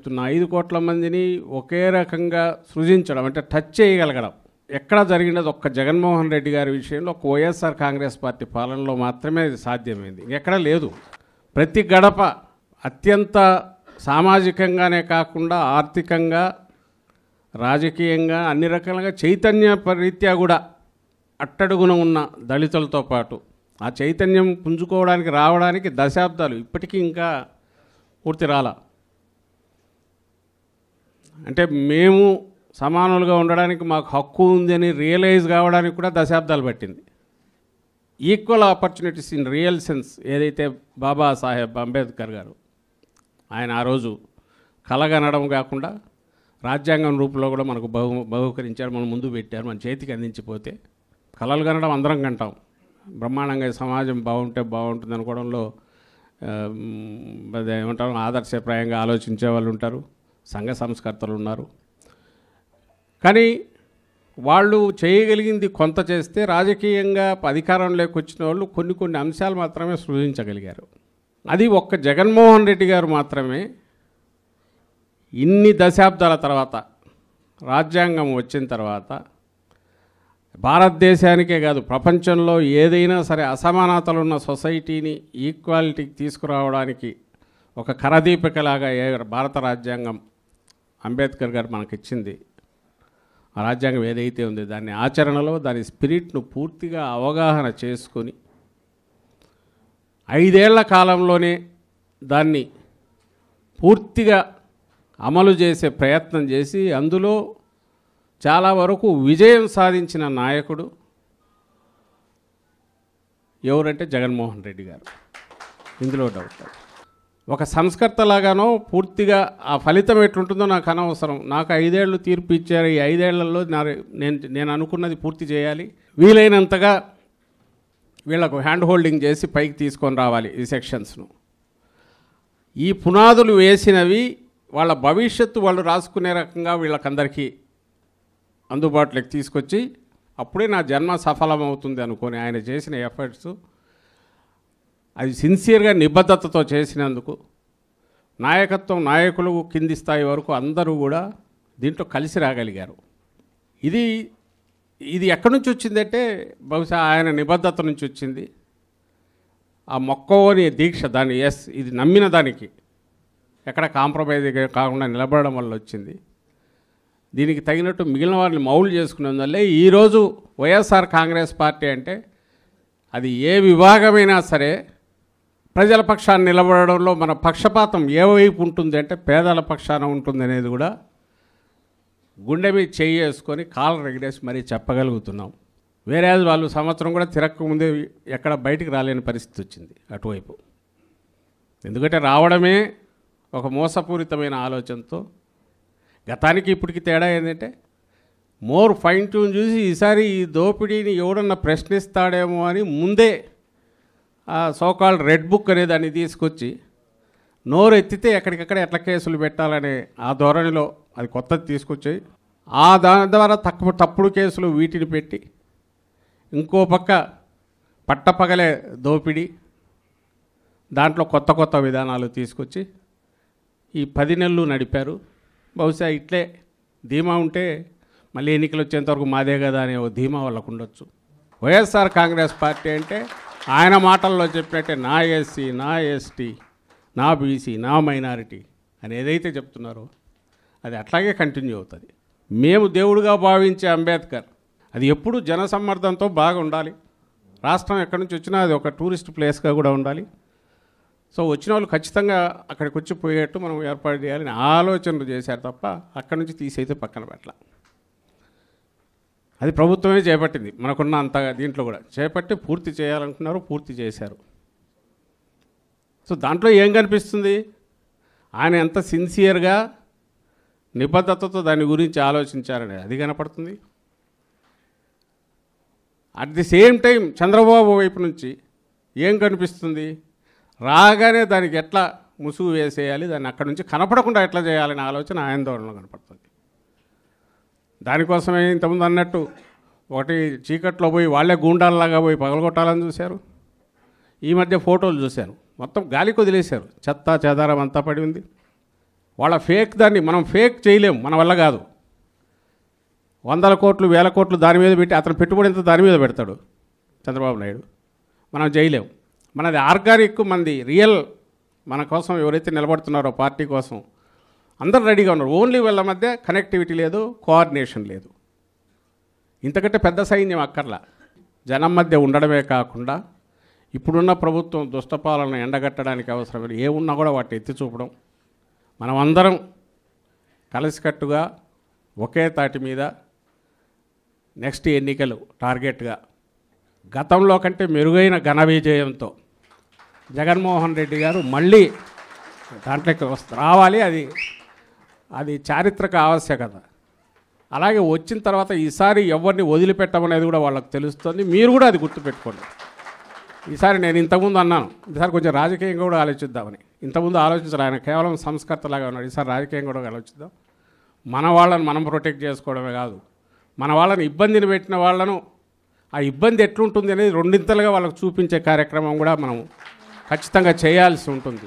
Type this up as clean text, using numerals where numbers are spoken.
5 కోట్ల మందిని ఒకే రకంగా సృజించడం అంటే టచ్ చేయగలగడం ఎక్కడ జరిగినది ఒక్క జగన్మోహన్ రెడ్డి గారి విషయంలో ఒక వైఎస్ఆర్ కాంగ్రెస్ పార్టీ పాలనలో మాత్రమే ఇది సాధ్యమైంది. ఎక్కడ లేదు. ప్రతి గడప అత్యంత సామాజికంగానే కాకుండా ఆర్థికంగా రాజకీయంగా అన్ని రకాలుగా చైతన్య రీత్యా కూడా అట్టడుగున ఉన్న దళితులతో పాటు ఆ చైతన్యం పుంజుకోవడానికి రావడానికి దశాబ్దాలు ఇప్పటికీ ఇంకా పూర్తి రాలా. అంటే మేము సమానులుగా ఉండడానికి మాకు హక్కు ఉందని రియలైజ్ కావడానికి కూడా దశాబ్దాలు పట్టింది. Equal opportunities in real sense ఏదైతే బాబాసాహెబ్ అంబేద్కర్ గారు ఆయన ఆ రోజు కలగనడం కాకుండా రాజ్యాంగం రూపంలో కూడా మనకు బహుకరించారు, మన ముందు పెట్టారు, మన చేతికి అందించిపోతే కలలు కనడం అందరం కంటాం. బ్రహ్మాండంగా సమాజం బాగుంటే బాగుంటుంది అనుకోవడంలో ఏమంటారు ఆదర్శప్రాయంగా ఆలోచించే వాళ్ళు ఉంటారు, సంఘ సంస్కర్తలు ఉన్నారు. కానీ వాళ్ళు చేయగలిగింది కొంత చేస్తే రాజకీయంగా అధికారంలోకి వచ్చిన వాళ్ళు కొన్ని అంశాలు మాత్రమే సృజించగలిగారు. అది ఒక్క జగన్మోహన్ రెడ్డి గారు మాత్రమే ఇన్ని దశాబ్దాల తర్వాత రాజ్యాంగం వచ్చిన తర్వాత భారతదేశానికే కాదు ప్రపంచంలో ఏదైనా సరే అసమానతలున్న సొసైటీని ఈక్వాలిటీకి తీసుకురావడానికి ఒక కరదీపికలాగా భారత రాజ్యాంగం అంబేద్కర్ గారు మనకిచ్చింది. ఆ రాజ్యాంగం ఏదైతే ఉందో దాన్ని ఆచరణలో దాని స్పిరిట్ను పూర్తిగా అవగాహన చేసుకొని 5 ఏళ్ల కాలంలోనే దాన్ని పూర్తిగా అమలు చేసే ప్రయత్నం చేసి అందులో చాలా వరకు విజయం సాధించిన నాయకుడు ఎవరంటే జగన్మోహన్ రెడ్డి గారు. ఇందులో డౌట్. ఒక సంస్కర్తలాగానో పూర్తిగా ఆ ఫలితం ఎట్లుంటుందో నాకు అనవసరం. నాకు 5 ఏళ్ళు తీర్పు ఇచ్చారు. ఈ 5 ఏళ్లలో నేను అనుకున్నది పూర్తి చేయాలి, వీలైనంతగా వీళ్ళకు హ్యాండ్ హోల్డింగ్ చేసి పైకి తీసుకొని రావాలి ఈ సెక్షన్స్ను. ఈ పునాదులు వేసినవి వాళ్ళ భవిష్యత్తు వాళ్ళు రాసుకునే రకంగా వీళ్ళకందరికీ అందుబాటులోకి తీసుకొచ్చి అప్పుడే నా జన్మ సఫలమవుతుంది అనుకొని ఆయన చేసిన ఎఫర్ట్స్ అది సిన్సియర్గా నిబద్ధతతో చేసినందుకు నాయకత్వం నాయకులు కింది స్థాయి వరకు అందరూ కూడా దీంట్లో కలిసి రాగలిగారు. ఇది ఎక్కడి నుంచి వచ్చిందంటే బహుశా ఆయన నిబద్ధత నుంచి వచ్చింది. ఆ మొక్కవని దీక్ష దాన్ని ఇది నమ్మిన దానికి ఎక్కడ కాంప్రమైజ్ కాకుండా నిలబడడం వల్ల వచ్చింది. దీనికి తగినట్టు మిగిలిన వారిని మౌల్డ్ చేసుకునేందువల్లే ఈరోజు వైఎస్ఆర్ కాంగ్రెస్ పార్టీ అంటే అది ఏ విభాగమైనా సరే ప్రజల పక్షాన్ని నిలబడడంలో మన పక్షపాతం ఏ వైపు ఉంటుంది అంటే పేదల పక్షాన ఉంటుంది అనేది కూడా గుండె మీద చేయి వేసుకొని కాళ్ళు రెగడేసి మరీ చెప్పగలుగుతున్నాం. వేరే వాళ్ళు సంవత్సరం కూడా తిరగకముందే ఎక్కడ బయటికి రాలేని పరిస్థితి వచ్చింది అటువైపు. ఎందుకంటే రావడమే ఒక మోసపూరితమైన ఆలోచనతో. గతానికి ఇప్పటికి తేడా ఏంటంటే మోర్ ఫైన్ ట్యూన్ చూసి ఈసారి ఈ దోపిడీని ఎవడన్నా ప్రశ్నిస్తాడేమో అని ముందే ఆ సోకాల్డ్ రెడ్ బుక్ అనే దాన్ని తీసుకొచ్చి నోరు ఎత్తితే ఎక్కడికక్కడ ఎట్లా కేసులు పెట్టాలనే ఆ ధోరణిలో అది కొత్తది తీసుకొచ్చాయి. దాని ద్వారా తప్పుడు కేసులు వీటిని పెట్టి ఇంకో పక్క పట్టపగలే దోపిడీ దాంట్లో కొత్త విధానాలు తీసుకొచ్చి ఈ 10 నెలలు నడిపారు. బహుశా ఇట్లే ధీమా ఉంటే మళ్ళీ ఎన్నికలు వచ్చేంతవరకు మాదే కదా అనే ఓ ధీమా వాళ్ళకు ఉండొచ్చు. వైఎస్ఆర్ కాంగ్రెస్ పార్టీ అంటే ఆయన మాటల్లో చెప్పినట్టే నా ఎస్సీ, నా ఎస్టీ, నా బీసీ, నా మైనారిటీ అని ఏదైతే చెప్తున్నారో అది అట్లాగే కంటిన్యూ అవుతుంది. మేము దేవుడిగా భావించే అంబేద్కర్ అది ఎప్పుడు జనసమ్మర్దంతో బాగా ఉండాలి. రాష్ట్రం ఎక్కడి నుంచి వచ్చినా అది ఒక టూరిస్ట్ ప్లేస్గా కూడా ఉండాలి. సో వచ్చిన వాళ్ళు ఖచ్చితంగా అక్కడికి వచ్చి పోయేట్టు మనం ఏర్పాటు చేయాలని ఆలోచనలు చేశారు తప్ప అక్కడి నుంచి తీసైతే పక్కన పెట్టాల. అది ప్రభుత్వమే చేపట్టింది. మనకున్న అంత దీంట్లో కూడా చేపట్టి పూర్తి చేయాలనుకున్నారు, పూర్తి చేశారు. సో దాంట్లో ఏం కనిపిస్తుంది? ఆయన ఎంత సిన్సియర్గా నిబద్ధతతో దాని గురించి ఆలోచించారని అది కనపడుతుంది. At the same time Chandrababu వైపు నుంచి ఏం కనిపిస్తుంది? రాగానే దానికి ఎట్లా ముసుగు వేసేయాలి, దాన్ని అక్కడి నుంచి కనపడకుండా ఎట్లా చేయాలనే ఆలోచన ఆయన ధోరణిలో కనపడుతుంది. దానికోసమే ఇంతకుముందు అన్నట్టు ఒకటి చీకట్లో పోయి వాళ్ళే గూండాల్లాగా పోయి పగలగొట్టాలని చూశారు. ఈ మధ్య ఫోటోలు చూశాను, మొత్తం గాలికి వదిలేశారు, చెత్త చెదారం అంతా పడి ఉంది. వాళ్ళ ఫేక్ దాన్ని మనం ఫేక్ చేయలేము, మన వల్ల కాదు. 100 కోట్లు 1000 కోట్లు దాని మీద పెట్టి అతను పెట్టుబడి ఎంత దాని మీద పెడతాడు చంద్రబాబు నాయుడు. మనం చేయలేము. మనది ఆర్గానిక్, మనది రియల్. మన కోసం ఎవరైతే నిలబడుతున్నారో పార్టీ కోసం అందరూ రెడీగా ఉన్నారు. ఓన్లీ వీళ్ళ మధ్య కనెక్టివిటీ లేదు, కోఆర్డినేషన్ లేదు. ఇంతకంటే పెద్ద సైన్యం అక్కర్లా. జనం మధ్య ఉండడమే కాకుండా ఇప్పుడున్న ప్రభుత్వం దుష్టపాలన ఎండగట్టడానికి అవసరమైన ఏమున్నా కూడా వాటిని ఎత్తి చూపడం, మనమందరం కలిసికట్టుగా ఒకే తాటి మీద నెక్స్ట్ ఎన్నికలు టార్గెట్గా గతంలో కంటే మెరుగైన ఘన విజయంతో జగన్మోహన్ రెడ్డి గారు మళ్ళీ దాంట్లోకి రావాలి. అది చారిత్రక ఆవశ్యకత. అలాగే వచ్చిన తర్వాత ఈసారి ఎవరిని వదిలిపెట్టమనేది కూడా వాళ్ళకి తెలుస్తుంది. మీరు కూడా అది గుర్తుపెట్టుకోండి. ఈసారి నేను ఇంతకుముందు అన్నాను, ఈసారి కొంచెం రాజకీయంగా కూడా ఆలోచిద్దామని. ఇంతకుముందు ఆలోచించారు, ఆయన కేవలం సంస్కర్తలాగా ఉన్నాడు. ఈసారి రాజకీయంగా కూడా ఆలోచిద్దాం. మన వాళ్ళని మనం ప్రొటెక్ట్ చేసుకోవడమే కాదు, మన వాళ్ళని ఇబ్బందిని పెట్టిన వాళ్ళను ఆ ఇబ్బంది ఎట్లుంటుంది అనేది రెండింతలుగా వాళ్ళకు చూపించే కార్యక్రమం కూడా మనం ఖచ్చితంగా చేయాల్సి ఉంటుంది.